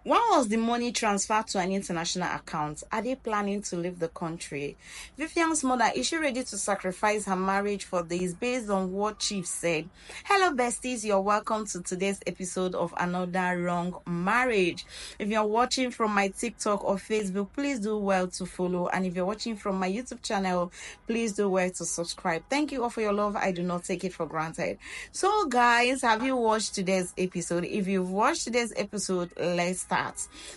When was the money transferred to an international account? Are they planning to leave the country? Vivian's mother, is she ready to sacrifice her marriage for this based on what Chief said? Hello, besties. You're welcome to today's episode of Another Wrong Marriage. If you're watching from my TikTok or Facebook, please do well to follow. And if you're watching from my YouTube channel, please do well to subscribe. Thank you all for your love. I do not take it for granted. So, guys, have you watched today's episode? If you've watched today's episode, let's start.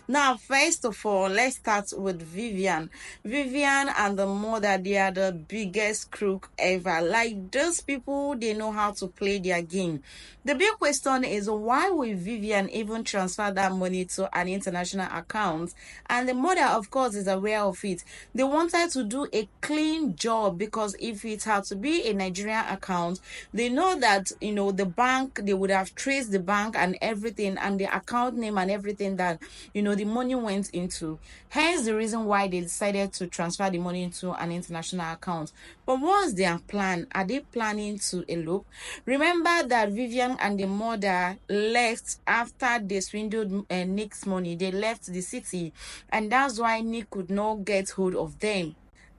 Now, first of all, let's start with Vivian. Vivian and the mother, they are the biggest crook ever. Like, those people, they know how to play their game. The big question is, why will Vivian even transfer that money to an international account? And the mother, of course, is aware of it. They wanted to do a clean job, because if it had to be a Nigerian account, they know that, the bank, they would have traced the bank and everything, and the account name and everything that, the money went into. Hence the reason why they decided to transfer the money into an international account. But what's their plan? Are they planning to elope? Remember that Vivian and the mother left after they swindled Nick's money. They left the city, and that's why Nick could not get hold of them.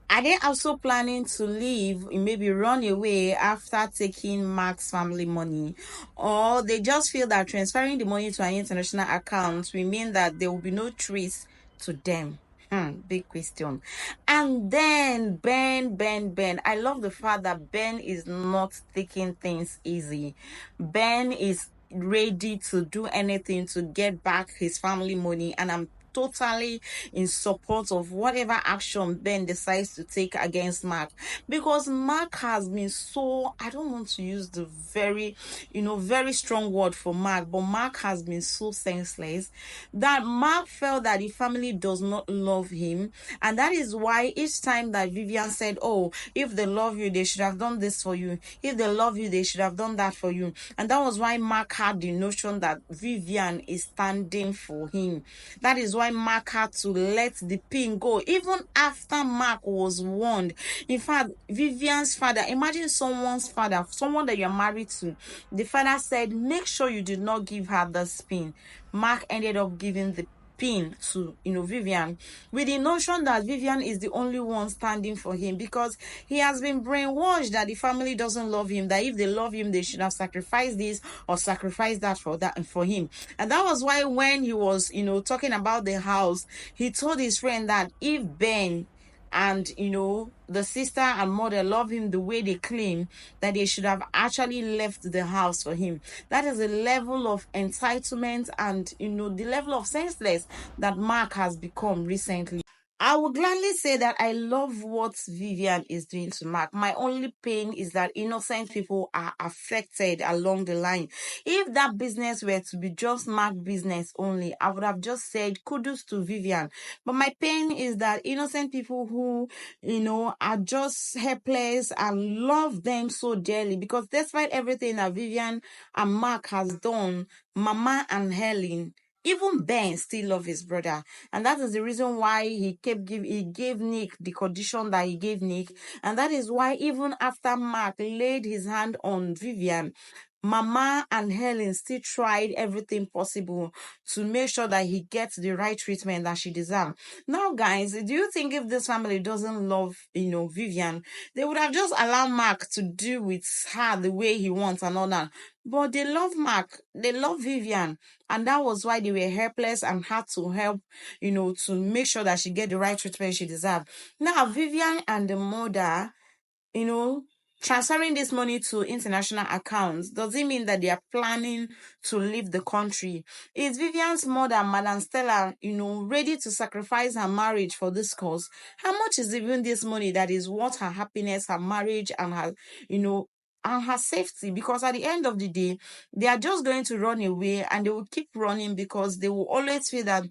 Are they also planning to leave, maybe run away after taking Mark's family money? Or they just feel that transferring the money to an international account will mean that there will be no trace to them? Big question. And then Ben. I love the fact that Ben is not taking things easy. Ben is ready to do anything to get back his family money, and I'm totally in support of whatever action Ben decides to take against Mark, because Mark has been so, I don't want to use the very strong word for Mark, but Mark has been so senseless that Mark felt that the family does not love him. And that is why each time that Vivian said, oh, if they love you, they should have done this for you. If they love you, they should have done that for you. And that was why Mark had the notion that Vivian is standing for him. That is why Mark had to let the pin go, even after Mark was warned. In fact, Vivian's father, imagine someone's father, someone that you're married to, the father said, make sure you did not give her the pin. Mark ended up giving the pin to Vivian, with the notion that Vivian is the only one standing for him, because he has been brainwashed that the family doesn't love him, that if they love him, they should have sacrificed this or sacrificed that for him. And that was why when he was talking about the house, he told his friend that if Ben and the sister and mother love him the way they claim, that they should have actually left the house for him. That is the level of entitlement and the level of senseless that Mark has become recently. I would gladly say that I love what Vivian is doing to Mark. My only pain is that innocent people are affected along the line. If that business were to be just Mark business only, I would have just said kudos to Vivian. But my pain is that innocent people who, are just helpless and love them so dearly, because despite everything that Vivian and Mark has done, Mama and Helen, even Ben still love his brother. And that is the reason why he gave Nick the condition that he gave Nick. And that is why even after Mark laid his hand on Vivian, Mama and Helen still tried everything possible to make sure that he gets the right treatment that she deserves. Now, guys, do you think if this family doesn't love, Vivian, they would have just allowed Mark to deal with her the way he wants and all that? But they love Mark, they love Vivian, and that was why they were helpless and had to help, to make sure that she get the right treatment she deserves. Now, Vivian and the mother, you know, transferring this money to international accounts, does it mean that they are planning to leave the country? Is Vivian's mother, Madam Stella, ready to sacrifice her marriage for this cause? How much is even this money that is worth her happiness, her marriage, and her, and her safety? Because at the end of the day, they are just going to run away, and they will keep running because they will always feel that,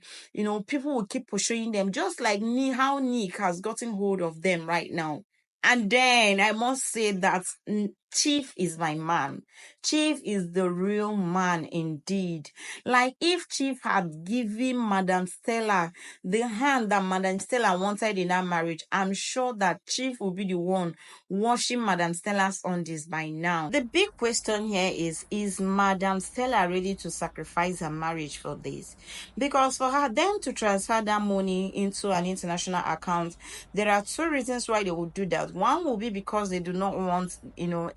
people will keep pursuing them, just like how Nick has gotten hold of them right now. And then I must say that Chief is my man. Chief is the real man indeed. Like if Chief had given Madam Stella the hand that Madam Stella wanted in that marriage, I'm sure that Chief will be the one washing Madam Stella's undies by now. The big question here is Madam Stella ready to sacrifice her marriage for this? Because for her them to transfer that money into an international account, there are two reasons why they would do that. One will be because they do not want,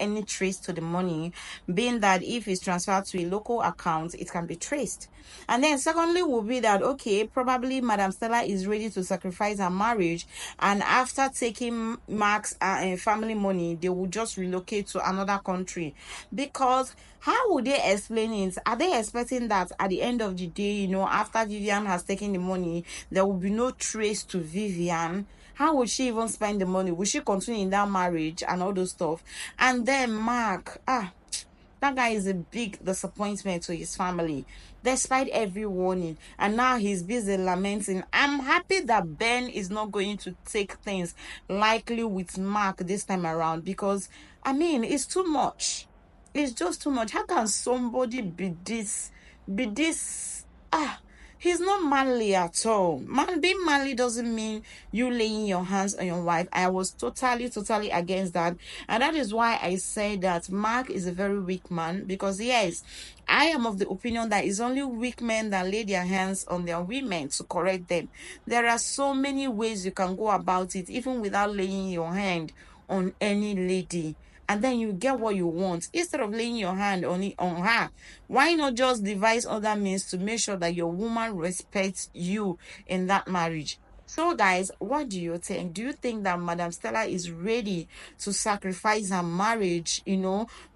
any trace to the money, being that if it's transferred to a local account, it can be traced. And then secondly will be that, okay, probably Madam Stella is ready to sacrifice her marriage, and after taking Mark's family money, they will just relocate to another country. Because how would they explain it? Are they expecting that at the end of the day, after Vivian has taken the money, there will be no trace to Vivian? How would she even spend the money? Will she continue in that marriage and all those stuff? And then Mark, that guy is a big disappointment to his family, despite every warning. And now he's busy lamenting. I'm happy that Ben is not going to take things lightly with Mark this time around, because, it's too much. It's just too much. How can somebody be this? He's not manly at all. Being manly doesn't mean you laying your hands on your wife. I was totally against that. And that is why I say that Mark is a very weak man. Because yes, I am of the opinion that it's only weak men that lay their hands on their women to correct them. There are so many ways you can go about it, even without laying your hand on any lady, and then you get what you want. Instead of laying your hand on her, why not just devise other means to make sure that your woman respects you in that marriage? So guys, what do you think? Do you think that Madam Stella is ready to sacrifice her marriage,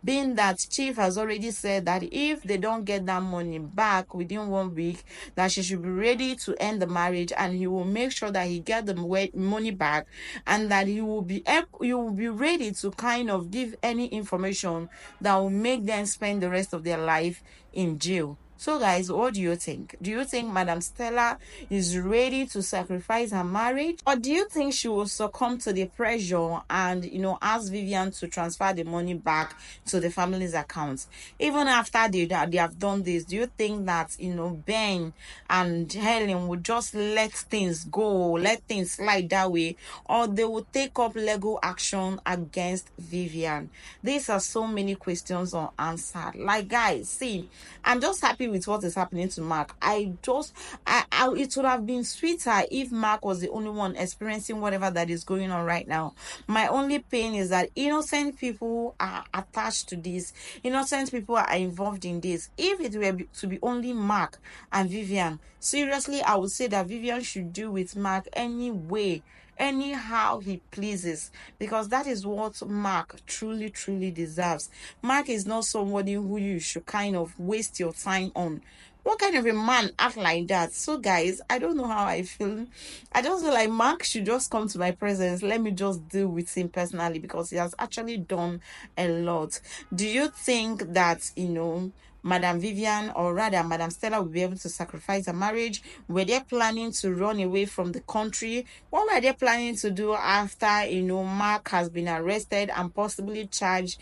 being that Chief has already said that if they don't get that money back within 1 week, that she should be ready to end the marriage, and he will make sure that he get the money back, and that he will be ready to kind of give any information that will make them spend the rest of their life in jail. So guys, what do you think? Do you think Madam Stella is ready to sacrifice her marriage? Or do you think she will succumb to the pressure and, ask Vivian to transfer the money back to the family's accounts? Even after they have done this, do you think that, Ben and Helen would just let things go, let things slide that way? Or they will take up legal action against Vivian? These are so many questions unanswered. Like, guys, see, I'm just happy with what is happening to Mark. It would have been sweeter if Mark was the only one experiencing whatever that is going on right now. My only pain is that innocent people are attached to this. Innocent people are involved in this. If it were to be only Mark and Vivian, seriously, I would say that Vivian should do with Mark anyway, anyhow he pleases, because that is what Mark truly deserves. Mark is not somebody who you should kind of waste your time on. What kind of a man act like that? So guys, I don't know how I feel. I just feel like Mark should just come to my presence. Let me just deal with him personally, because he has actually done a lot. Do you think that, Madam Vivian, or rather Madam Stella, will be able to sacrifice her marriage? Were they planning to run away from the country? What were they planning to do after, Mark has been arrested and possibly charged,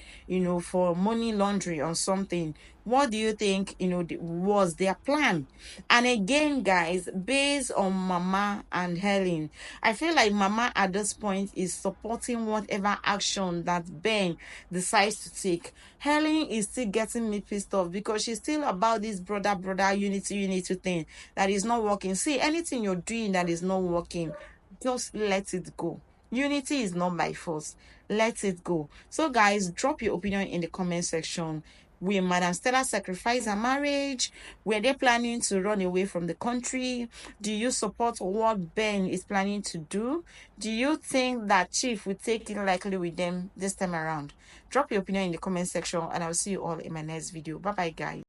for money laundering or something? What do you think, was their plan? And again, guys, based on Mama and Helen, I feel like Mama at this point is supporting whatever action that Ben decides to take. Helen is still getting me pissed off, because she's still about this brother unity thing that is not working. See, anything you're doing that is not working, just let it go. Unity is not by force. Let it go. So guys, drop your opinion in the comment section. Will Madam Stella sacrifice her marriage? Were they planning to run away from the country? Do you support what Ben is planning to do? Do you think that Chief will take it lightly with them this time around? Drop your opinion in the comment section, and I'll see you all in my next video. Bye bye, guys.